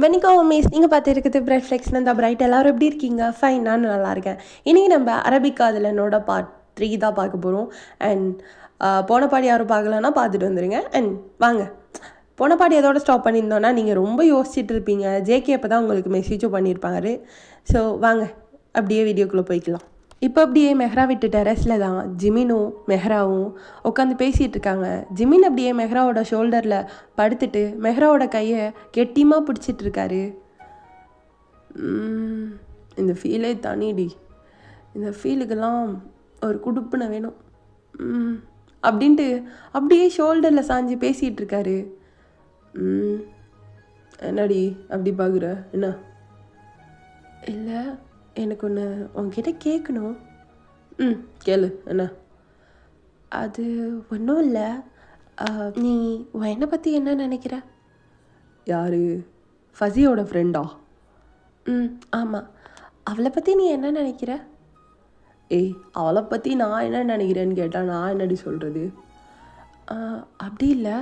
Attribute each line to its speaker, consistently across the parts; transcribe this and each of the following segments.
Speaker 1: வணக்கம் மிஸ். நீங்கள் பார்த்துருக்குது bright flex நான் பிரைட். எல்லோரும் எப்படி இருக்கீங்க? ஃபைன், நானும் நல்லா இருக்கேன். இன்றைக்கி நம்ம அரபிக் காதலனோட பார்ட் 3 தான் பார்க்க போகிறோம். அண்ட் போன பாடி யாரும் பார்க்கலன்னா பார்த்துட்டு வந்துடுங்க. அண்ட் வாங்க, போன பாடி எதோட ஸ்டாப் பண்ணியிருந்தோன்னா நீங்கள் ரொம்ப யோசிச்சுட்டு இருப்பீங்க. ஜேகே அப்போ தான் உங்களுக்கு மெசேஜும் பண்ணியிருப்பாரு. ஸோ வாங்க அப்படியே வீடியோக்குள்ளே போய்க்கலாம். இப்போ அப்படியே மெஹ்ரா விட்டு டெரஸில் தான் ஜிமினும் மெஹ்ராவும் உட்காந்து பேசிகிட்டு இருக்காங்க. ஜிமின் அப்படியே மெஹ்ராவோட ஷோல்டரில் படுத்துட்டு மெஹ்ராவோட கையை கெட்டியமாக பிடிச்சிட்டு இருக்காரு. இந்த ஃபீலே தனிடி, இந்த ஃபீலுக்கெல்லாம் ஒரு குடுப்புனை வேணும் அப்படின்ட்டு அப்படியே ஷோல்டரில் சாஞ்சு பேசிகிட்டு இருக்காரு. என்னடி அப்படி பார்க்குற? என்ன? இல்லை, எனக்கு ஒன்று உங்ககிட்ட கேட்கணும். கேளு. என்ன? அது ஒன்றும் இல்லை. நீ என்னை பற்றி என்ன நினைக்கிற? யார்? ஃபஸியோட ஃப்ரெண்டா? ஆமாம். அவளை பற்றி நீ என்ன நினைக்கிற? ஏய், அவளை பற்றி நான் என்ன நினைக்கிறேன்னு கேட்டால் நான் என்னடி சொல்கிறது? அப்படி இல்லை,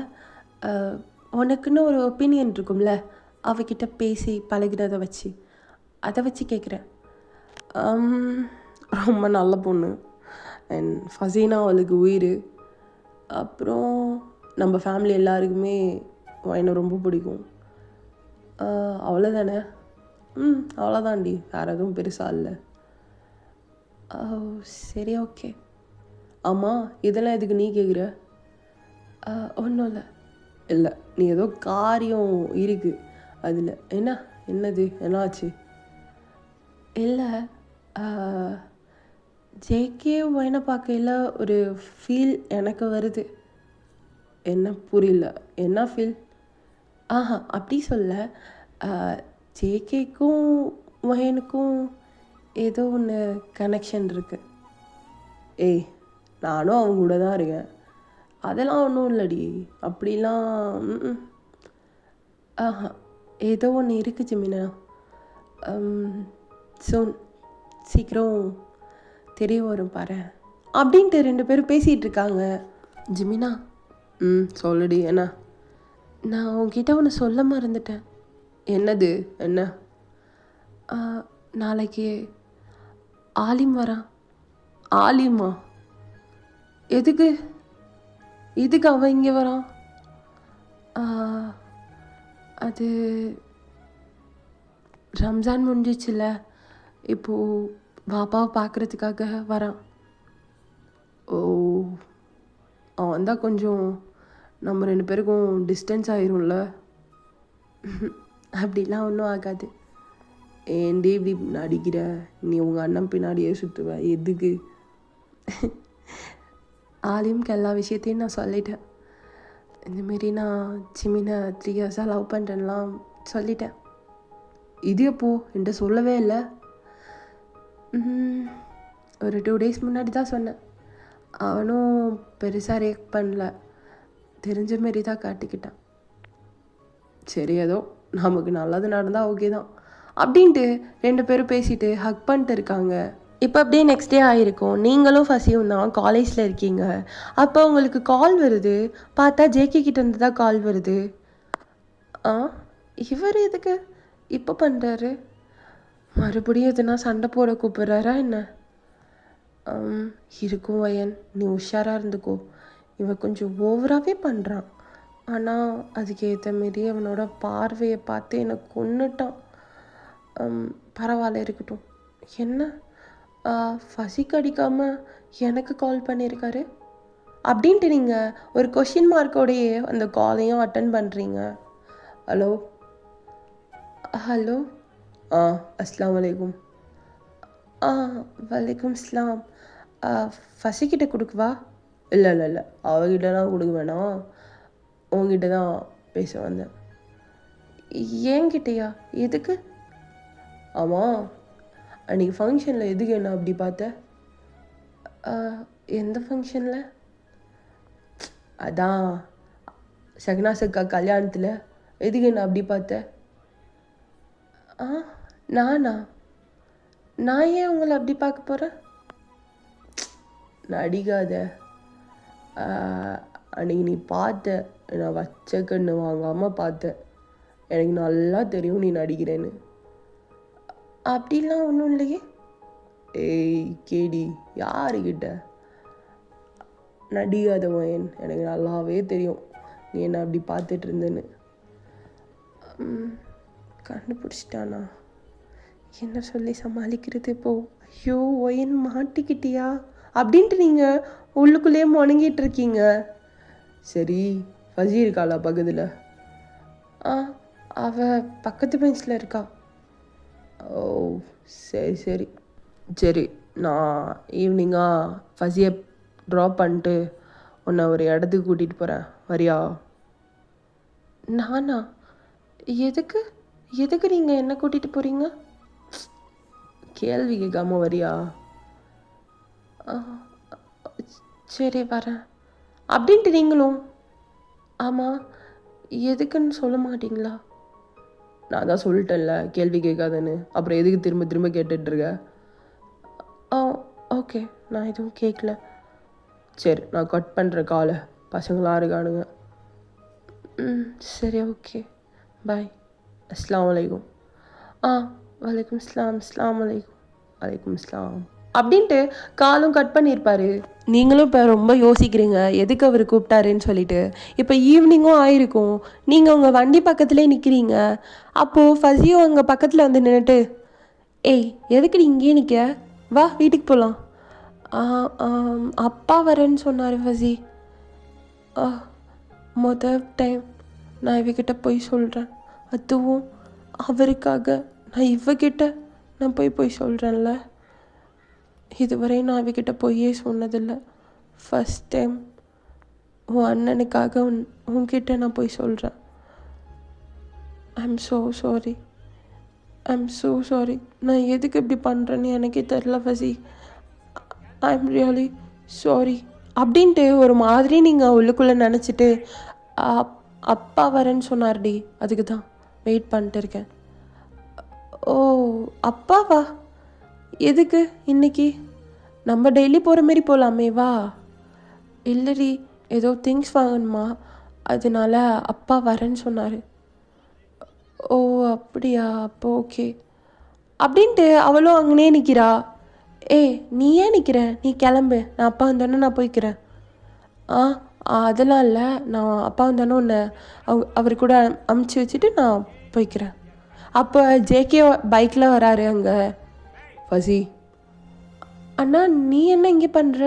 Speaker 1: உனக்குன்னு ஒரு ஒப்பீனியன் இருக்கும்ல, அவகிட்ட பேசி பழகினதை வச்சு, அதை வச்சு கேட்குறேன். ரொம்ப நல்ல பொண்ணு. அண்ட் ஃபஸீனா அவளுக்கு உயிர். அப்புறம் நம்ம ஃபேமிலி எல்லாருக்குமே என்னை ரொம்ப பிடிக்கும். அவ்வளோதானே? அவ்வளோதான்டி, வேறு எதுவும் பெருசாக இல்லை. சரி, ஓகே. ஆமாம், இதெல்லாம் எதுக்கு நீ கேட்குற? ஒன்றும் இல்லை. இல்லை, நீ ஏதோ காரியம் இருக்குது அதில். என்னது என்னாச்சு? இல்லை, ஜேகே ஒயினை பார்க்கையில் ஒரு ஃபீல் எனக்கு வருது. என்ன? புரியல. என்ன ஃபீல்? அப்படி சொல்ல, ஜேகேக்கும் ஒயனுக்கும் ஏதோ ஒன்று கனெக்ஷன் இருக்குது. ஏய், நானும் அவங்க கூட தான் இருக்கேன். அதெல்லாம் ஒன்றும் இல்லடி. அப்படிலாம் ஏதோ ஒன்று இருக்குது ஜிமினா. சீக்கிரம் தெரிய வரும் பாரு அப்படின்ட்டு 2 பேரும் பேசிகிட்டு இருக்காங்க. ஜிமினா, சொல்லுடி. என்ன? நான் உங்ககிட்ட ஒன்று சொல்ல மறந்துட்டேன். என்னது? என்ன? நாளைக்கு ஆலிம் வரான். ஆலிமா? எதுக்கு அவன் இங்கே வரான்? அது ரம்ஜான் முடிஞ்சிச்சுல, இப்போது பாப்பாவை பார்க்குறதுக்காக வரான். ஓ, அவன் வந்தால் கொஞ்சம் நம்ம 2 பேருக்கும் டிஸ்டன்ஸ் ஆயிரும்ல. அப்படிலாம் ஒன்றும் ஆகாது. ஏன்டி இப்படி நடிக்கிற? நீ உங்கள் அண்ணன் பின்னாடியே சுற்றுவ, எதுக்கு? ஆலிம்க்கு எல்லா விஷயத்தையும் நான் சொல்லிட்டேன். இந்தமாரி நான் ஜிமினை 3 இயர்ஸாக லவ் பண்ணுறேன்லாம் சொல்லிட்டேன். இது எப்போ என்கிட்ட சொல்லவே இல்லை? ஒரு 2 டேஸ் முன்னாடி தான் சொன்னேன். அவனும் பெருசாக ரியாக்ட் பண்ணல, தெரிஞ்ச மாரி தான் காட்டிக்கிட்டான். சரி, ஏதோ நமக்கு நல்லது நடந்தால் ஓகே தான் அப்படின்ட்டு 2 பேரும் பேசிட்டு ஹக் பண்ணிட்டு இருக்காங்க. இப்போ அப்படியே நெக்ஸ்ட் டே ஆகிருக்கும். நீங்களும் ஃபஸியும் தான் காலேஜில் இருக்கீங்க. அப்போ உங்களுக்கு கால் வருது. பார்த்தா ஜேகே கிட்டேருந்து தான் கால் வருது. இவர் எதுக்கு இப்போ பண்ணுறாரு? மறுபடியும் எதுனா சண்டை போட கூப்பிட்றாரா என்ன? இருக்கும் வயன், நீ உஷாராக இருந்துக்கோ. இவன் கொஞ்சம் ஓவராகவே பண்ணுறான். ஆனால் அதுக்கு ஏற்ற மாரி அவனோட பார்வையை பார்த்து என்னை கொன்னுட்டான். பரவாயில்ல, இருக்கட்டும். என்ன, ஃபஸிக்கு அடிக்காமல் எனக்கு கால் பண்ணியிருக்காரு அப்படின்ட்டு நீங்கள் ஒரு கொஷின் மார்க்கோடையே அந்த காலையும் அட்டன் பண்ணுறீங்க. ஹலோ அஸ்ஸலாமு அலைக்கும். வலைக்கும் ஸ்லாம். ஃபஸிக்கிட்ட கொடுக்குவா? இல்லை, அவகிட்டலாம் கொடுக்க வேணாம், உங்ககிட்ட தான் பேச வந்தேன். ஏங்கிட்டயா? எதுக்கு? ஆமாம், அன்றைக்கி ஃபங்க்ஷனில் எதுக்கு என்ன அப்படி பார்த்த? எந்த ஃபங்க்ஷனில்? அதான் ஷக்னாஸக்கா கல்யாணத்தில். எதுக்கு என்ன அப்படி பார்த்த? நானா? நான் ஏன் உங்களை அப்படி பார்க்க போகிறேன்? நடிக்காத. அன்றைக்கி நீ பார்த்த, நான் வச்ச கண்ணு வாங்காமல் பார்த்தேன். எனக்கு நல்லா தெரியும் நீ நடிக்கிறேன்னு. அப்படிலாம் ஒன்றும் இல்லையே. ஏய் கேடி, யாருக்கிட்ட நடிக்காதவன், எனக்கு நல்லாவே தெரியும் நீ என்ன அப்படி பார்த்துட்டு இருந்தேன்னு. கண்டுபிடிச்சிட்டானா? என்ன சொல்லி சமாளிக்கிறது இப்போ? ஐயோ ஒயன் மாட்டிக்கிட்டியா அப்படின்ட்டு நீங்கள் உள்ளுக்குள்ளேயே முணங்கிட்டு இருக்கீங்க. சரி, ஃபஸி இருக்காளா பக்கத்தில்? அவள் பக்கத்து பெஞ்சில் இருக்கா. ஓ சரி சரி சரி, நான் ஈவினிங்காக ஃபஸியை ட்ராப் பண்ணிட்டு உன்னை ஒரு இடத்துக்கு கூட்டிகிட்டு போகிறேன், வரியா? நானா? எதுக்கு எதுக்கு நீங்கள் என்ன கூட்டிகிட்டு போகிறீங்க? கேள்வி கேட்காம வரியா? சரி வரேன் அப்படின்ட்டு நீங்களும். ஆமாம், எதுக்குன்னு சொல்ல மாட்டிங்களா? நான் தான் சொல்லிட்டேன்ல கேள்வி கேட்காதுன்னு, அப்புறம் எதுக்கு திரும்ப திரும்ப கேட்டுட்ருக்க? ஓகே, நான் எதுவும் கேட்கல. சரி, நான் கட் பண்ணுற காலை, பசங்களாம் இருக்கானுங்க. சரி ஓகே, பாய். அஸ்ஸலாமு அலைக்கும். வலைக்கும் ஸ்லாம். அஸ்ஸலாமு அலைக்கும். வலைக்கும் ஸ்லாம் அப்படின்ட்டு காலும் கட் பண்ணியிருப்பாரு. நீங்களும் இப்போ ரொம்ப யோசிக்கிறீங்க எதுக்கு அவர் கூப்பிட்டாருன்னு சொல்லிட்டு. இப்போ ஈவினிங்கும் ஆயிருக்கும், நீங்கள் உங்கள் வண்டி பக்கத்துலேயே நிற்கிறீங்க. அப்போது ஃபஸியும் அங்கே பக்கத்தில் வந்து நின்றுட்டு, ஏய் எதுக்கு நீ இங்கேயே நிற்க, வா வீட்டுக்கு போகலாம். அப்பா வரேன்னு சொன்னார் ஃபஸி. டைம் நான் இவகிட்ட போய் சொல்கிறேன், அதுவும் அவருக்காக. நான் இவகிட்ட நான் போய் சொல்கிறேன்ல. இதுவரை நான் இவகிட்ட பொய்யே சொன்னதில்லை. ஃபஸ்ட் டைம் உன் அண்ணனுக்காக உன்கிட்ட நான் போய் சொல்கிறேன். I'm so sorry. நான் எதுக்கு இப்படி பண்ணுறேன்னு எனக்கே தெரில ஃபஸி. ஐம் ரியலி சாரி அப்படின்ட்டு ஒரு மாதிரி நீங்கள் உள்ளுக்குள்ளே நினச்சிட்டு, அப்பா வரேன்னு சொன்னார்டி, அதுக்கு தான் வெயிட் பண்ணிட்டு இருக்கேன். ஓ அப்பாவா? எதுக்கு இன்னைக்கு? நம்ம டெய்லி போகிற மாரி போகலாமே, வா. இல்லடி, ஏதோ திங்ஸ் வாங்கணுமா, அதனால அப்பா வரேன்னு சொன்னார். ஓ அப்படியா, அப்போ ஓகே அப்படின்ட்டு அவளும் அங்கனே நிற்கிறா. நீ ஏன் நிற்கிற, நீ கிளம்பு, நான் அப்பா வந்தோன்னே நான் போய்க்கிறேன். அதெல்லாம் இல்லை, நான் அப்பா வந்தோன்னே உன்னை அவர் கூட அமுச்சு வச்சுட்டு நான் போய்க்கிறேன். அப்போ ஜேகே பைக்கில் வராரு அங்கே. ஃபஸி, அண்ணா நீ என்ன இங்கே பண்ணுற?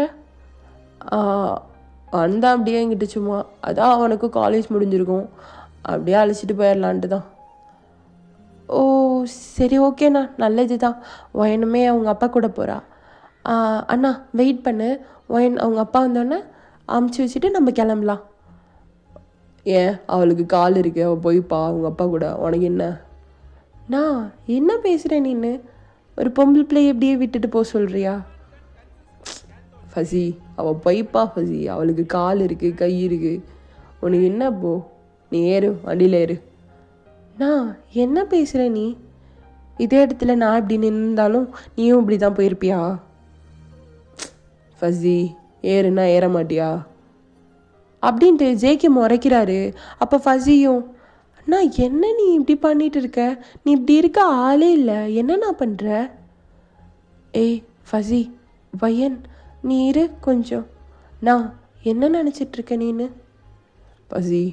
Speaker 1: வந்தான் அப்படியே என்கிட்ட சும்மா, அதான் அவனுக்கு காலேஜ் முடிஞ்சிருக்கும், அப்படியே அழைச்சிட்டு போயிடலான்ட்டு தான். ஓ சரி ஓகேண்ணா, நல்லது தான். ஒயனுமே அவங்க அப்பா கூட போகிறா. அண்ணா வெயிட் பண்ணு, ஒயன் அவங்க அப்பா வந்தோடனே அமுச்சு வச்சுட்டு நம்ம கிளம்பலாம். ஏன், அவளுக்கு கால் இருக்கு, அவள் போய்ப்பா அவங்க அப்பா கூட, உனக்கு என்ன? நான் என்ன பேசுகிறேன் நீன்னு? ஒரு பொம்பளை பிள்ளை எப்படியே விட்டுட்டு போக சொல்கிறியா? ஃபஸி, அவள் போய்ப்பா ஃபஸி, அவளுக்கு கால் இருக்குது, கை இருக்குது, உனக்கு என்ன? போ, நீ ஏறு, வண்டியில் ஏறு. நான் என்ன பேசுகிற நீ? இதே இடத்துல நான் இப்படி நின்றாலும் நீயும் இப்படி தான் போயிருப்பியா? ஃபஸி, ஏறுனா ஏற மாட்டியா அப்படின்ட்டு ஜேகே முறைக்கிறாரு. அப்போ ஃபஸியும், அண்ணா என்ன நீ இப்படி பண்ணிட்டு இருக்க, நீ இப்படி இருக்க ஆளே இல்லை, என்னண்ணா பண்ணுற? ஃபஸி, வயன் நீ இரு கொஞ்சம், நான் என்ன நினச்சிட்ருக்க நீனு? ஃபஸி,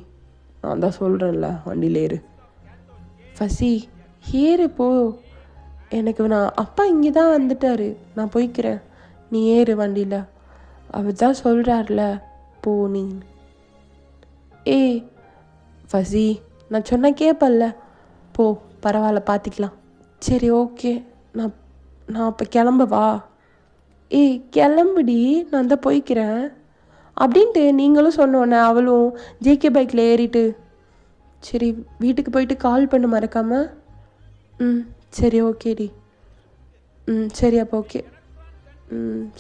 Speaker 1: நான் தான் சொல்கிறேன்ல, வண்டியில் ஏறு. ஃபஸி, ஏறு போ, எனக்கு நான் அப்பா இங்கே தான் வந்துட்டாரு, நான் போய்க்கிறேன், நீ ஏறு வண்டியில், அவர் தான் சொல்கிறார்ல, போ நீ. ஃபஸி, நான் சொன்ன கேட்பல்ல, போ, பரவாயில்ல பார்த்துக்கலாம். சரி ஓகே, நான் அப்போ கிளம்பவா? கிளம்புடி, நான் தான் போய்க்கிறேன் அப்படின்ட்டு நீங்களும் சொன்னோன்னே அவளும் ஜேகே பைக்கில் ஏறிட்டு, சரி வீட்டுக்கு போயிட்டு கால் பண்ண மறக்காம. சரி ஓகேடி. சரி அப்போ ஓகே.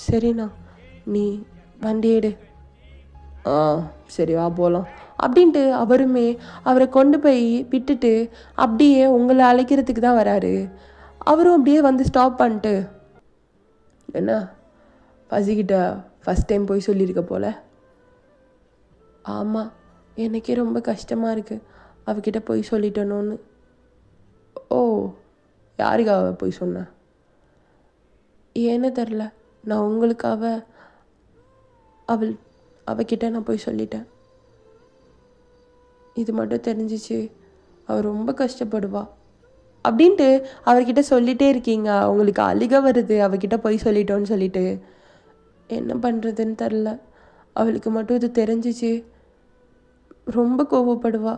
Speaker 1: சரிண்ணா, நீ வண்டி எடு. சரி வா போகலாம் அப்படின்ட்டு அவருமே அவரை கொண்டு போய் விட்டுட்டு அப்படியே உங்களை அழைக்கிறதுக்கு தான் வராரு. அவரும் அப்படியே வந்து ஸ்டாப் பண்ணிட்டு, என்ன ஃபஸிக்கிட்ட ஃபஸ்ட் டைம் போய் சொல்லியிருக்க போல? ஆமாம், எனக்கே ரொம்ப கஷ்டமாக இருக்குது, அவகிட்ட போய் சொல்லிட்டேனோன்னு. ஓ, யாருக்காக போய் சொன்னேன்? ஏன்னு தெரில, நான் உங்களுக்காக அவகிட்ட நான் போய் சொல்லிட்டேன். இது மட்டும் தெரிஞ்சிச்சு அவள் ரொம்ப கஷ்டப்படுவா அப்படின்ட்டு அவர்கிட்ட சொல்லிகிட்டே இருக்கீங்க. அவங்களுக்கு அழுக வருது அவகிட்ட போய் சொல்லிட்டோன்னு சொல்லிட்டு. என்ன பண்ணுறதுன்னு தெரில. அவளுக்கு மட்டும் இது தெரிஞ்சிச்சு ரொம்ப கோவப்படுவா.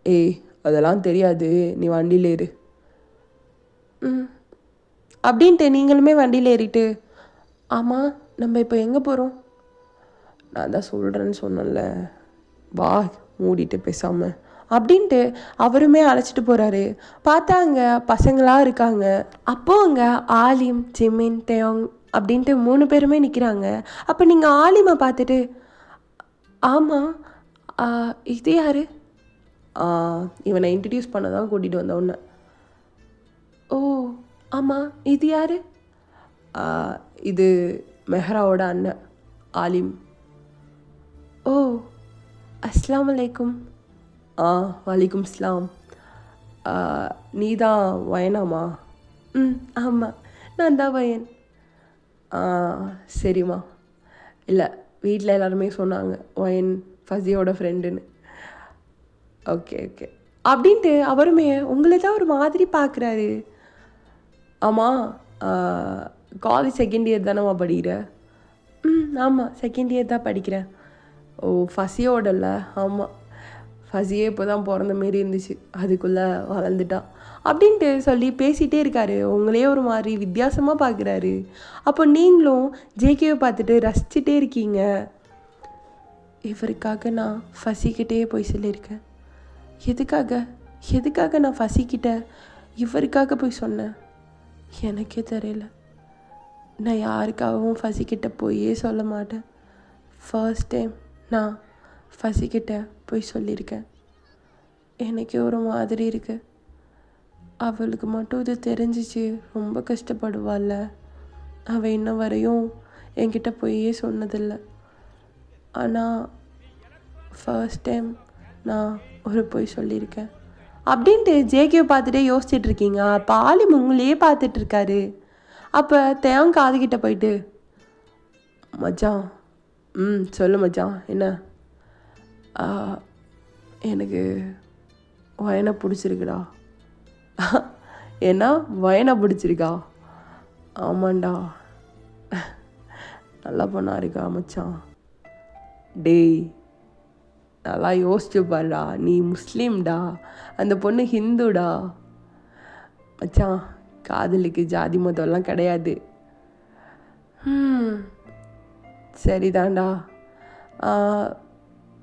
Speaker 1: ஏய், அதெல்லாம் தெரியாது, நீ வண்டியில் ஏறு அப்படின்ட்டு நீங்களுமே வண்டியில் ஏறிட்டு, ஆமாம் நம்ம இப்போ எங்கே போகிறோம்? நான் தான் சொல்கிறேன்னு சொன்னேன்ல, வா மூடிட்டு பேசாமல் அப்படின்ட்டு அவருமே அழைச்சிட்டு போகிறாரு. பார்த்தா அங்கே பசங்களாக இருக்காங்க. அப்போது அங்கே ஆலிம், ஜிமின், தேயோங் அப்படின்ட்டு 3 பேருமே நிற்கிறாங்க. அப்போ நீங்கள் ஆலிமை பார்த்துட்டு, ஆமாம் இது யார்? இவனை இன்ட்ரடியூஸ் பண்ண தான் கூட்டிகிட்டு வந்த உன்னை. ஓ ஆமாம், இது யார்? இது மெஹ்ராவோட அண்ணன் ஆலிம். ஓ, அஸ்ஸலாமு அலைக்கும். வலைக்கும் இஸ்லாம். நீ தான் வயனாமா? ஆமாம், நான் தான் வயன். சரிம்மா. இல்லை, வீட்டில் எல்லாருமே சொன்னாங்க வயன் ஃபஸியோட ஃப்ரெண்டுன்னு. ஓகே ஓகே அப்படின்ட்டு அவருமே உங்களை தான் ஒரு மாதிரி பார்க்குறாரு. ஆமாம், காலேஜ் செகண்ட் இயர் தானேம்மா படிக்கிற? ஆமாம், செகண்ட் இயர் தான் படிக்கிறேன். ஓ, ஃபஸியோடல்ல? ஆமாம், ஃபஸியே இப்போ தான் பிறந்த மாரி இருந்துச்சு, அதுக்குள்ளே வளர்ந்துட்டா அப்படின்ட்டு சொல்லி பேசிகிட்டே இருக்காரு. உங்களே ஒரு மாதிரி வித்தியாசமாக பார்க்குறாரு. அப்போ நீங்களும் ஜேகேவை பார்த்துட்டு ரசிச்சுட்டே இருக்கீங்க. இவருக்காக நான் ஃபஸிக்கிட்டே போய் சொல்லியிருக்கேன். எதுக்காக நான் ஃபஸிக்கிட்ட இவருக்காக போய் சொன்னேன் எனக்கே தெரியல. நான் யாருக்காகவும் ஃபஸிக்கிட்ட போயே சொல்ல மாட்டேன். ஃபர்ஸ்ட் டைம் நான் ஃபஸிக்கிட்ட போய் சொல்லியிருக்கேன். எனக்கே ஒரு மாதிரி இருக்கு. அவளுக்கு மட்டும் இது தெரிஞ்சிச்சு ரொம்ப கஷ்டப்படுவாள்ல. அவள் இன்ன வரையும் என்கிட்ட போயே சொன்னதில்லை. ஆனால் ஃபர்ஸ்ட் டைம் நான் ஒரு போய் சொல்லியிருக்கேன் அப்படின்ட்டு ஜேகேவை பார்த்துட்டே யோசிச்சுட்டு இருக்கீங்க. அப்போ ஆலிம் உங்களையே பார்த்துட்ருக்காரு. அப்போ தேவன் காதுகிட்ட போயிட்டு, மச்சான் சொல்லு மச்சான், என்ன? எனக்கு வயனை பிடிச்சிருக்குடா. ஏன்னா வயனை பிடிச்சிருக்கா? ஆமாண்டா, நல்லா பொண்ணா இருக்கா மச்சான். டேய், நல்லா யோசிச்சு பாருடா, நீ முஸ்லீம்டா, அந்த பொண்ணு ஹிந்துடா. மச்சான், காதலுக்கு ஜாதி மதம்லாம் கிடையாது. சரிதான்டா.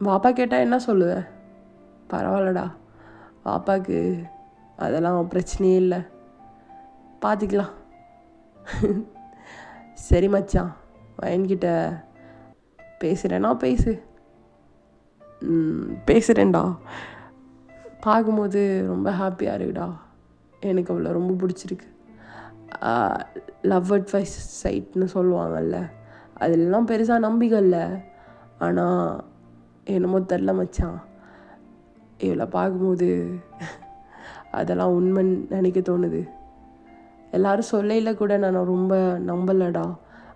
Speaker 1: பாப்பா கேட்டால் என்ன சொல்லுவேன்? பரவாயில்லடா, பாப்பாவுக்கு அதெல்லாம் பிரச்சனையே இல்லை, பார்த்துக்கலாம். சரி மச்சான், வயன்கிட்ட பேசுகிறேன்னா பேசுகிறேன்டா. பார்க்கும்போது ரொம்ப ஹாப்பியாக இருக்குடா. எனக்கு அவளை ரொம்ப பிடிச்சிருக்கு. லவ் அட் ஃபர்ஸ்ட் சைட்னு சொல்லுவாங்கல்ல, அதெல்லாம் பெருசாக நம்பிக்கை இல்லை. ஆனால் என்னமோ தெரில மச்சான், இவளை பார்க்கும்போது அதெல்லாம் உண்மைன்னு நினைக்க தோணுது. எல்லோரும் சொல்லையில் கூட நான் ரொம்ப நம்பலடா,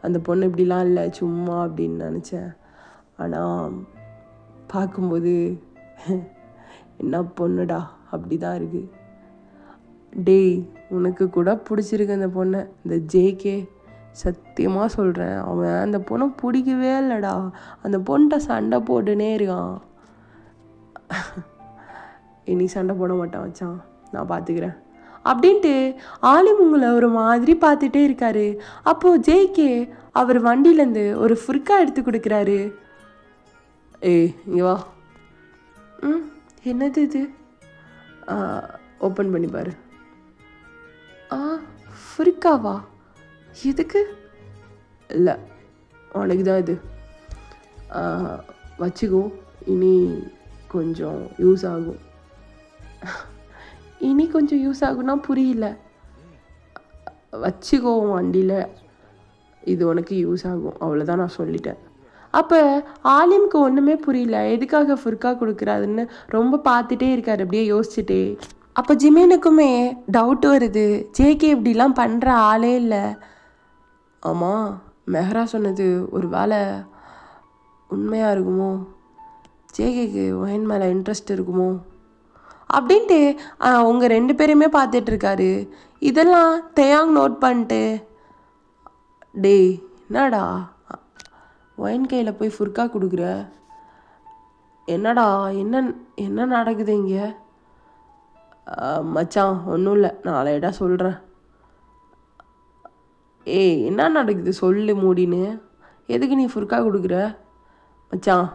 Speaker 1: அந்த பொண்ணு இப்படிலாம் இல்லை சும்மா அப்படின்னு நினச்சேன். ஆனால் பார்க்கும்போது என்ன பொண்ணுடா அப்படி தான் இருக்குது. டேய், உனக்கு கூட பிடிச்சிருக்கு அந்த பொண்ணை, இந்த ஜேகே. சத்தியமாக சொல்கிறேன், அவன் அந்த பொண்ணை பிடிக்கவே இல்லைடா. அந்த பொண்ணிட்ட சண்டை போட்டுனே இருக்கான். இனி சண்டை போட மாட்டான் வச்சான், நான் பார்த்துக்கிறேன் அப்படின்ட்டு ஆலிம் உங்களை ஒரு மாதிரி பார்த்துட்டே இருக்காரு. அப்போது ஜேகே அவர் வண்டியிலேருந்து ஒரு ஃபுர்கா எடுத்து கொடுக்குறாரு. ஏய், இங்கே வா. என்னது இது? ஓப்பன் பண்ணி பாரு. ஃபுர்காவா? எதுக்கு? இல்லை, உனக்கு தான் இது, வச்சுக்கோ, இனி கொஞ்சம் யூஸ் ஆகும். இனி கொஞ்சம் யூஸ் ஆகும்னா புரியல. வச்சுக்கோ வண்டியில், இது உனக்கு யூஸ் ஆகும், அவ்வளோதான் நான் சொல்லிட்டேன். அப்போ ஆலிம்க்கு ஒன்றுமே புரியல, எதுக்காக ஃபுர்கா கொடுக்குறாருன்னு ரொம்ப பார்த்துட்டே இருக்கார் அப்படியே யோசிச்சுட்டே. அப்போ ஜிமீனுக்குமே டவுட் வருது, ஜேகே இப்படிலாம் பண்ணுற ஆளே இல்லை. ஆமாம், மெஹரா சொன்னது ஒரு வேளை உண்மையாக இருக்குமோ, ஜேகேக்கு ஒயின் மேலே இன்ட்ரெஸ்ட் இருக்குமோ அப்படின்ட்டு உங்கள் 2 பேரையுமே பார்த்துட்ருக்காரு. இதெல்லாம் தேயாங் நோட் பண்ணிட்டு, டேய் என்னடா ஒயின் கையில் போய் ஃபுர்கா கொடுக்குற, என்னடா என்ன நடக்குது இங்கே? மச்சான் ஒன்றும் இல்லை, நாளையிடா சொல்கிறேன். ஏய் என்ன நடக்குது சொல்லு மூடின்னு, எதுக்கு நீ ஃபுர்கா கொடுக்குற? மச்சான்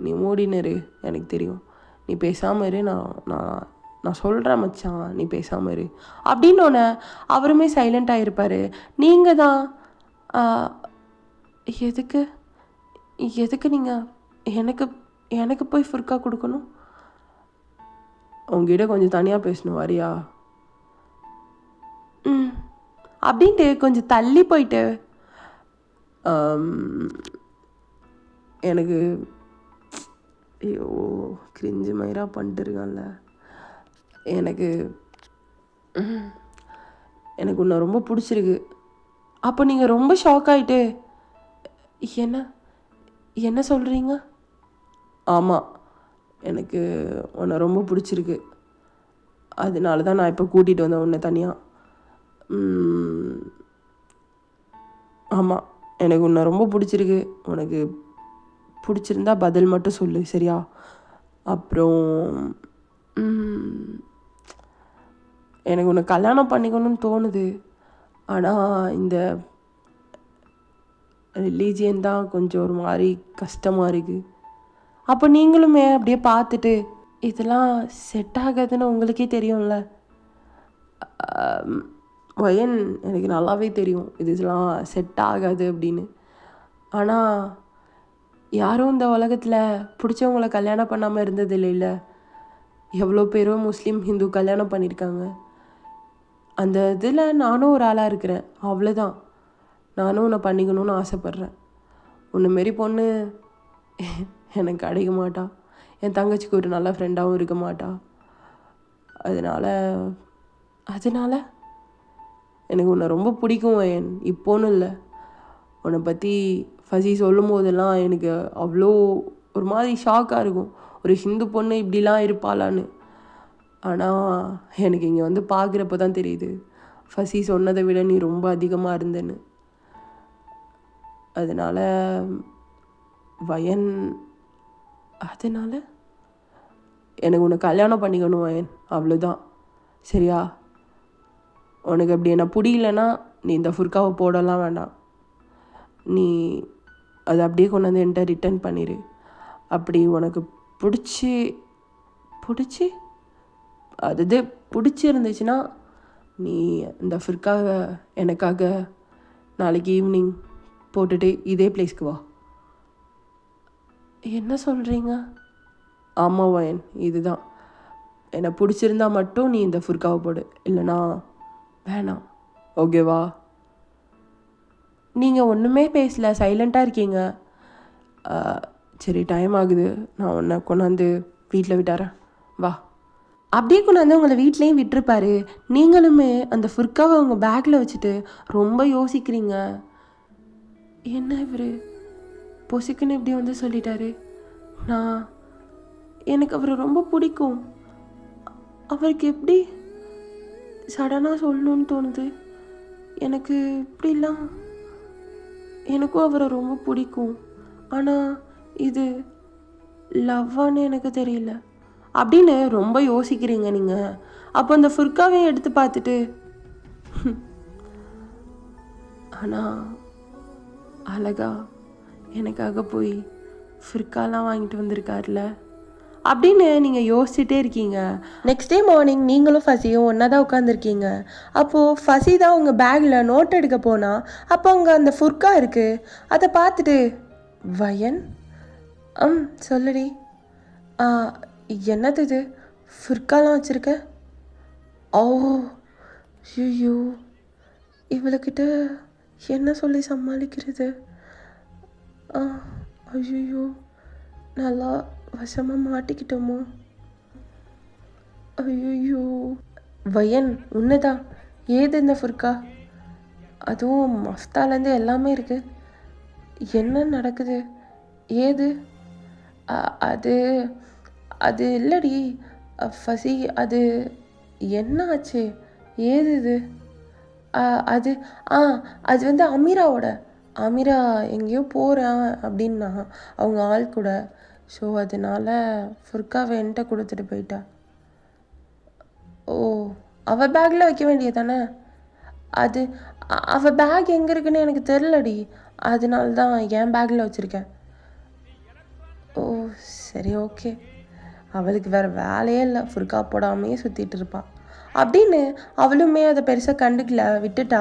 Speaker 1: நீ மூடினரு, எனக்கு தெரியும், நீ பேசாமல் இரு, நான் சொல்கிறேன் மச்சான், நீ பேசாமல் இரு அப்படின்னோடனே அவருமே சைலண்ட் ஆகிருப்பார். நீங்கள் தான் எதுக்கு நீங்கள் எனக்கு போய் ஃபுர்கா கொடுக்கணும்? உங்ககிட்ட கொஞ்சம் தனியாக பேசணும், வரியா? அப்படின்ட்டு கொஞ்சம் தள்ளி போயிட்டு, எனக்கு ஐயோ கிரிஞ்சு மயிரா பண்ணிட்டு இருக்கான்ல, எனக்கு உன்னை ரொம்ப பிடிச்சிருக்கு. அப்போ நீங்கள் ரொம்ப ஷாக் ஆகிட்டு, என்ன சொல்கிறீங்க? ஆமாம், எனக்கு உன்னை ரொம்ப பிடிச்சிருக்கு, அதனால தான் நான் இப்போ கூட்டிகிட்டு வந்தேன் உன்னை தனியாக. ஆமாம், எனக்கு உன்னை ரொம்ப பிடிச்சிருக்கு, உனக்கு பிடிச்சிருந்தா பதில் மட்டும் சொல்லு, சரியா? அப்புறம் எனக்கு உன்னை கல்யாணம் பண்ணிக்கணும்னு தோணுது, ஆனால் இந்த ரிலீஜியன் தான் கொஞ்சம் ஒரு மாதிரி கஷ்டமாக இருக்குது. அப்போ நீங்களுமே அப்படியே பார்த்துட்டு, இதெல்லாம் செட் ஆகாதுன்னு உங்களுக்கே தெரியும்ல. வயன் எனக்கு நல்லாவே தெரியும் இதெல்லாம் செட் ஆகாது அப்படின்னு. ஆனால் யாரும் இந்த உலகத்தில் பிடிச்சவங்கள கல்யாணம் பண்ணாமல் இருந்தது இல்லை. எவ்வளோ பேரோ முஸ்லீம் ஹிந்து கல்யாணம் பண்ணியிருக்காங்க. அந்த இதில் நானும் ஒரு ஆளாக இருக்கிறேன், அவ்வளோதான். நானும் உன்னை பண்ணிக்கணும்னு ஆசைப்பட்றேன். உன்னை மாரி பொண்ணு எனக்கு கிடைக்க மாட்டா, என் தங்கச்சிக்கு ஒரு நல்ல ஃப்ரெண்டாகவும் இருக்க மாட்டா. அதனால் எனக்கு உன்னை ரொம்ப பிடிக்கும் வயன், இப்போன்னு இல்லை. உன்னை பற்றி ஃபசி சொல்லும் போதெல்லாம் எனக்கு அவ்வளோ ஒரு மாதிரி ஷாக்காக இருக்கும், ஒரு ஹிந்து பொண்ணு இப்படிலாம் இருப்பாளான்னு. ஆனால் எனக்கு இங்கே வந்து பார்க்குறப்ப தான் தெரியுது, ஃபசி சொன்னதை விட நீ ரொம்ப அதிகமாக இருந்தேன்னு. அதனால் வயன், அதனால் எனக்கு உன்னை கல்யாணம் பண்ணிக்கணும் வயன், அவ்வளோதான், சரியா? உனக்கு அப்படி என்ன பிடிக்கலன்னா நீ இந்த ஃபுர்காவை போடலாம் வேண்டாம், நீ அதை அப்படியே கொண்டு வந்து என்கிட்ட ரிட்டர்ன் பண்ணிடு. அப்படி உனக்கு பிடிச்சிருந்துச்சுன்னா நீ இந்த ஃபுர்காவை எனக்காக நாளைக்கு ஈவினிங் போட்டுட்டு இதே பிளேஸ்க்கு வா. என்ன சொல்கிறீங்க? ஆமாம் வயன், இதுதான். என்னை பிடிச்சிருந்தா மட்டும் நீ இந்த ஃபுர்காவை போடு, இல்லைனா வேணாம், ஓகேவா? நீங்கள் ஒன்றுமே பேசல, சைலண்ட்டாக இருக்கீங்க. சரி டைம் ஆகுது, நான் உன்னை கொண்டாந்து வீட்டில் விட்டாரேன், வா. அப்படியே கொண்டாந்து உங்களை வீட்லேயும் விட்டுருப்பாரு. நீங்களுமே அந்த ஃபுர்காவை உங்கள் பேக்கில் வச்சுட்டு ரொம்ப யோசிக்கிறீங்க. என்ன இவர் பொசிக்குன்னு இப்படி வந்து சொல்லிட்டாரு, எனக்கு அவரை ரொம்ப பிடிக்கும், அவருக்கு எப்படி சடனாக சொல்லணும்னு தோணுது? எனக்கு இப்படிலாம், எனக்கும் அவரை ரொம்ப பிடிக்கும், ஆனால் இது லவ்வான்னு எனக்கு தெரியல அப்படின்னு ரொம்ப யோசிக்கிறீங்க நீங்கள். அப்போ அந்த ஃபுர்காவையும் எடுத்து பார்த்துட்டு, ஆனால் அழகா எனக்காக போய் ஃபுர்காலாம் வாங்கிட்டு வந்திருக்காருல அப்படின்னு நீங்கள் யோசிச்சுட்டே இருக்கீங்க. நெக்ஸ்ட் டே மார்னிங் நீங்களும் ஃபசியும் ஒன்றா தான் உட்காந்துருக்கீங்க. அப்போது ஃபசி தான் உங்கள் பேக்கில் நோட் எடுக்க போனால், அப்போ அங்கே அந்த ஃபுர்கா இருக்குது. அதை பார்த்துட்டு, வயன் சொல்லுடி, என்னது இது ஃபுர்காலாம் வச்சுருக்க? ஓ ஐயோ, இவளுக்கிட்ட என்ன சொல்லி சமாளிக்கிறது? ஐயோ, நல்லா வசமாக மாட்டிக்கிட்டோமோ? ஐயோ, வயன் உன்னதான். ஏது இந்த ஃபுர்கா? அதுவும் மஃப்தாலேருந்து எல்லாமே இருக்குது. என்ன நடக்குது? ஏது? அது அது இல்லடி ஃபசி, அது என்ன ஆச்சு? ஏது இது? அது அது வந்து அமீரா எங்கேயோ போகிறேன் அப்படின்னா அவங்க ஆள் கூட. ஸோ அதனால் ஃபுர்காவை என்கிட்ட கொடுத்துட்டு போயிட்டா. ஓ, அவள் பேக்கில் வைக்க வேண்டியதானே? அது அவள் பேக் எங்கே இருக்குன்னு எனக்கு தெரிலடி. அதனால தான் என் பேக்கில் வச்சுருக்கேன். ஓ சரி, ஓகே. அவளுக்கு வேறு வேலையே இல்லை, ஃபுர்கா போடாமையே சுற்றிட்டு இருப்பாள் அப்படின்னு அவளுமே அதை பெருசாக கண்டுக்கல, விட்டுட்டா.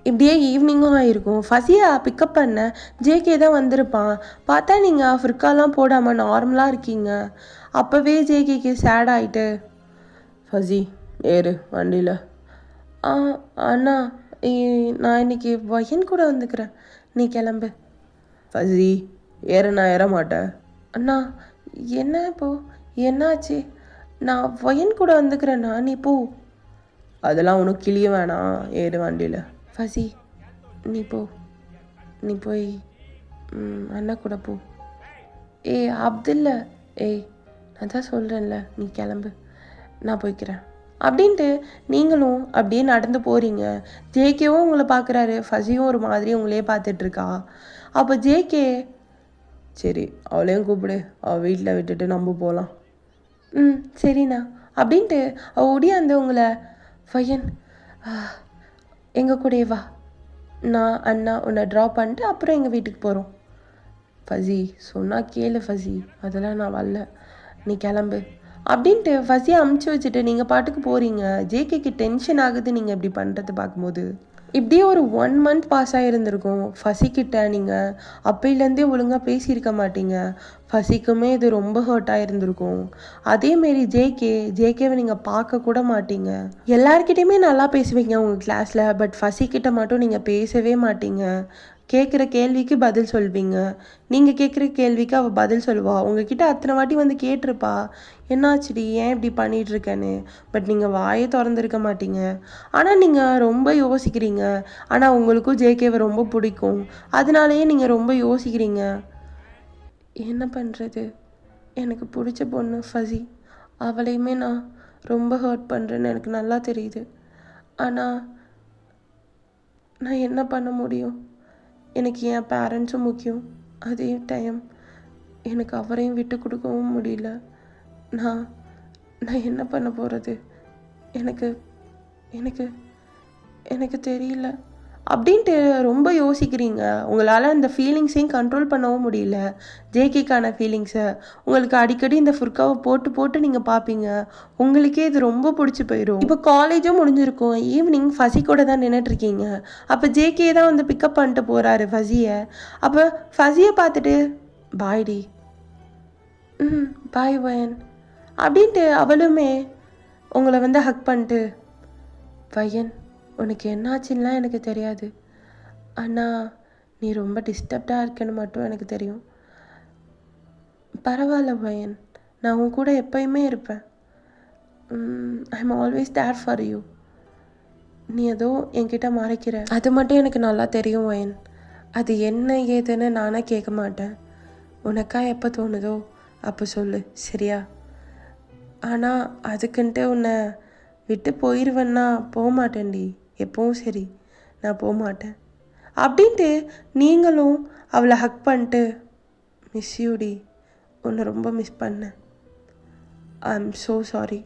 Speaker 1: இப்படியே ஈவினிங்கும் ஆகிருக்கும். ஃபசியா பிக்கப் பண்ண ஜேகே தான் வந்திருப்பான். பார்த்தா நீங்கள் ஃபுர்காலாம் போடாமல் நார்மலாக இருக்கீங்க. அப்போவே ஜேகேக்கு சேட் ஆகிட்டு, ஃபசி ஏறு வண்டியில். அண்ணா நான் இன்னைக்கு வயன் கூட வந்துக்கிறேன், நீ கிளம்பு. ஃபசி ஏற நான் ஏற மாட்டேன். அண்ணா என்ன இப்போது, என்னாச்சு? நான் வயன் கூட வந்துக்கிறேண்ணா, நீ போ. அதெல்லாம் ஒன்றும் கிளிய வேணாம், ஏறு வண்டியில். ஃபசி நீ போ, நீ போய் அண்ணா கூட போ. அப்துல்ல, நான் தான் சொல்கிறேன்ல, நீ கிளம்பு, நான் போய்க்கிறேன் அப்படின்ட்டு நீங்களும் அப்படியே நடந்து போகிறீங்க. ஜேகேவும் உங்களை பார்க்குறாரு, ஃபசியும் ஒரு மாதிரி உங்களையே பார்த்துட்ருக்கா. அப்போ ஜேகே, சரி அவளையும் கூப்பிடு, அவள் வீட்டில் விட்டுட்டு நம்ம போகலாம். சரிண்ணா அப்படின்ட்டு அவள் ஒடியாந்து உங்களை, ஃபயன் எங்கள் கூடயே வா, நான் அண்ணா உன்னை ட்ராப் பண்ணிட்டு அப்புறம் எங்கள் வீட்டுக்கு போகிறோம். ஃபசி சொன்னால் கேளு ஃபசி, அதெல்லாம் நான் வரல, நீ கிளம்பு அப்படின்ட்டு ஃபசியை அமுச்சு வச்சுட்டு நீங்கள் பாட்டுக்கு போகிறீங்க. ஜேகேக்கு டென்ஷன் ஆகுது நீங்கள் இப்படி பண்ணுறது பார்க்கும்போது. இப்படியே ஒரு 1 month பாஸ் ஆகிருந்திருக்கும். ஃபசிக்கிட்ட நீங்கள் அப்பையிலேருந்தே ஒழுங்காக பேசியிருக்க மாட்டீங்க. ஃபசிக்குமே இது ரொம்ப ஹர்ட் ஆகிருந்திருக்கும். அதேமாரி ஜேகேவை நீங்கள் பார்க்க கூட மாட்டீங்க. எல்லார்கிட்டையுமே நல்லா பேசுவீங்க உங்கள் கிளாஸில், பட் ஃபசிக்கிட்ட மட்டும் நீங்கள் பேசவே மாட்டீங்க. கேட்குற கேள்விக்கு பதில் சொல்வீங்க, நீங்கள் கேட்குற கேள்விக்கு அவள் பதில் சொல்லுவாள். உங்ககிட்ட அத்தனை வாட்டி வந்து கேட்டிருப்பா, என்னாச்சுடி ஏன் இப்படி பண்ணிகிட்ருக்கேன்னு. பட் நீங்கள் வாயே திறந்துருக்க மாட்டீங்க. ஆனால் நீங்கள் ரொம்ப யோசிக்கிறீங்க. ஆனால் உங்களுக்கும் ஜேகேவை ரொம்ப பிடிக்கும், அதனாலேயே நீங்கள் ரொம்ப யோசிக்கிறீங்க. என்ன பண்ணுறது, எனக்கு பிடிச்ச பொண்ணு ஃபசி, அவளையுமே நான் ரொம்ப ஹர்ட் பண்ணுறேன்னு எனக்கு நல்லா தெரியுது. ஆனால் நான் என்ன பண்ண முடியும்? எனக்கு என் பேரண்ட்ஸும் முக்கியம், அதே டைம் எனக்கு அவரையும் விட்டு கொடுக்கவும் முடியல. நான் என்ன பண்ண போகிறது? எனக்கு எனக்கு எனக்கு தெரியல அப்படின்ட்டு ரொம்ப யோசிக்கிறீங்க. உங்களால் அந்த ஃபீலிங்ஸையும் கண்ட்ரோல் பண்ணவும் முடியல, ஜேகேக்கான ஃபீலிங்ஸை. உங்களுக்கு அடிக்கடி இந்த ஃபுர்காவை போட்டு போட்டு நீங்கள் பார்ப்பீங்க, உங்களுக்கே இது ரொம்ப பிடிச்சி போயிடும். இப்போ காலேஜும் முடிஞ்சிருக்கும், ஈவினிங் ஃபசி கூட தான் நின்றுட்டுருக்கீங்க. அப்போ ஜேகே தான் வந்து பிக்கப் பண்ணிட்டு போகிறாரு ஃபசியை. அப்போ ஃபசியை பார்த்துட்டு, பாய்டி, பாய் வயன் அப்படின்ட்டு அவளுமே உங்களை வந்து ஹக் பண்ணிட்டு, வயன் உனக்கு என்னாச்சுன்னா எனக்கு தெரியாது, ஆனால் நீ ரொம்ப டிஸ்டர்ப்டாக இருக்கன்னு மட்டும் எனக்கு தெரியும். பரவாயில்ல வயன், நான் உன் கூட எப்பயுமே இருப்பேன். I am always there for you. நீ ஏதோ என்கிட்ட மறைக்கிற, அது மட்டும் எனக்கு நல்லா தெரியும் வயன். அது என்ன ஏதுன்னு நானே கேட்க மாட்டேன். உனக்கா எப்போ தோணுதோ அப்போ சொல்லு, சரியா? ஆனால் அதுக்குன்ட்டு உன்னை விட்டு போயிடுவேன்னா போக மாட்டேன்டி, எப்பவும் சரி நான் போக மாட்டேன் அப்படின்ட்டு நீங்களும் அவளை ஹக் பண்ணிட்டு, மிஸ் யூடி, உன்னை ரொம்ப மிஸ் பண்ணேன், ஐ எம் ஸோ சாரி,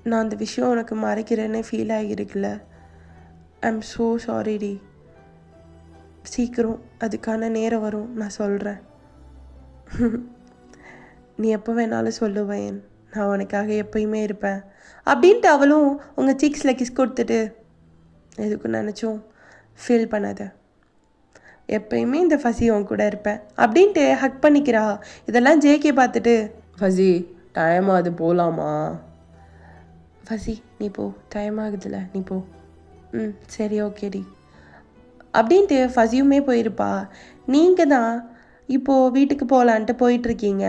Speaker 1: நான் அந்த விஷயம் உனக்கு மறைக்கிறேன்னு ஃபீல் ஆகியிருக்குல்ல, ஐ எம் ஸோ சாரிடி, சீக்கிரம் அதுக்கான நேரம் வரும், நான் சொல்கிறேன். நீ எப்போ வேணாலும் சொல்லுவேன், நான் உனக்காக எப்பயுமே இருப்பேன் அப்படின்ட்டு அவளும் உங்கள் சீக்ஸில் கிஸ் கொடுத்துட்டு, எதுக்கு நினச்சோம் ஃபீல் பண்ணாத, எப்பயுமே இந்த ஃபசி உன் கூட இருப்பேன் அப்படின்ட்டு ஹக் பண்ணிக்கிறா. இதெல்லாம் ஜேகே பார்த்துட்டு, ஃபசி டைம் ஆகுது போகலாமா? ஃபசி நீ போ, டைம் ஆகுதுல்ல நீ போ. சரி ஓகேடி அப்படின்ட்டு ஃபசியுமே போயிருப்பா. நீங்கள் தான் இப்போது வீட்டுக்கு போகலான்ட்டு போயிட்டுருக்கீங்க.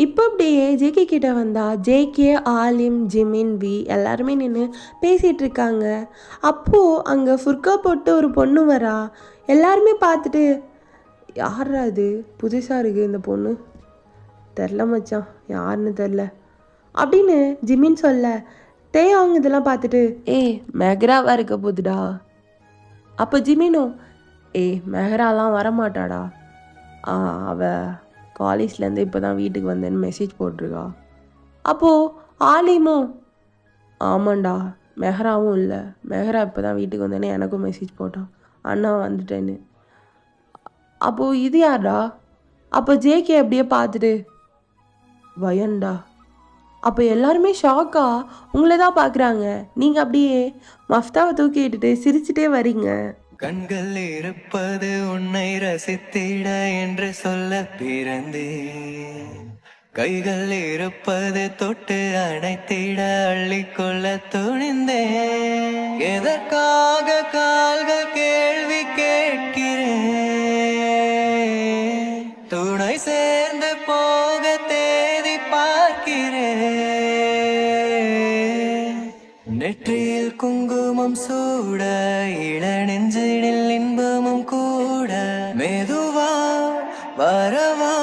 Speaker 1: இப்போ அப்படியே ஜேகே கிட்ட வந்தா ஜேகே, ஆலிம், ஜிமின், வி எல்லாருமே நின்று பேசிகிட்டு இருக்காங்க. அப்போது அங்கே ஃபுர்கா போட்டு ஒரு பொண்ணு வரா. எல்லாருமே பார்த்துட்டு யார்ரா அது, புதுசாக இருக்குது இந்த பொண்ணு, தெரில மச்சான், யாருன்னு தெரில அப்படின்னு ஜிமின் சொல்ல, அவங்க இதெல்லாம் பார்த்துட்டு மெஹராவா இருக்க போகுதுடா. அப்போ ஜிமினும் மெஹராலாம் வரமாட்டாடா, அவள் காலேஜ்லேருந்து இப்போ தான் வீட்டுக்கு வந்தேன்னு மெசேஜ் போட்டிருக்கா. அப்போது ஆலிமும் ஆமாண்டா மெஹராவும் இல்லை, மெஹரா இப்போ தான் வீட்டுக்கு வந்தேன்னு எனக்கும் மெசேஜ் போட்டான், அண்ணா வந்துட்டேன்னு. அப்போது இது யார்டா? அப்போ ஜேகே அப்படியே பார்த்துட்டு வயன்டா. அப்போ எல்லாருமே ஷாக்கா உங்களை தான் பார்க்குறாங்க. நீங்கள் அப்படியே மஃப்தாவை தூக்கிட்டு சிரிச்சுட்டே வரீங்க.
Speaker 2: கண்கள் இருப்பது உன்னை ரசித்திட என்று சொல்ல பிறந்தே, கைகள் இருப்பது தொட்டு அணைத்திட அள்ளிக்கொள்ள துணிந்தே. எதற்காக கால்கள் கேள்வி கேட்கிறேன், துணை சேர்ந்து போக தேதி பார்க்கிறேன். நெற்றியில் குங்குமம் சூட இளநெஞ்சினில் இன்பமும் கூட, மெதுவா வரவா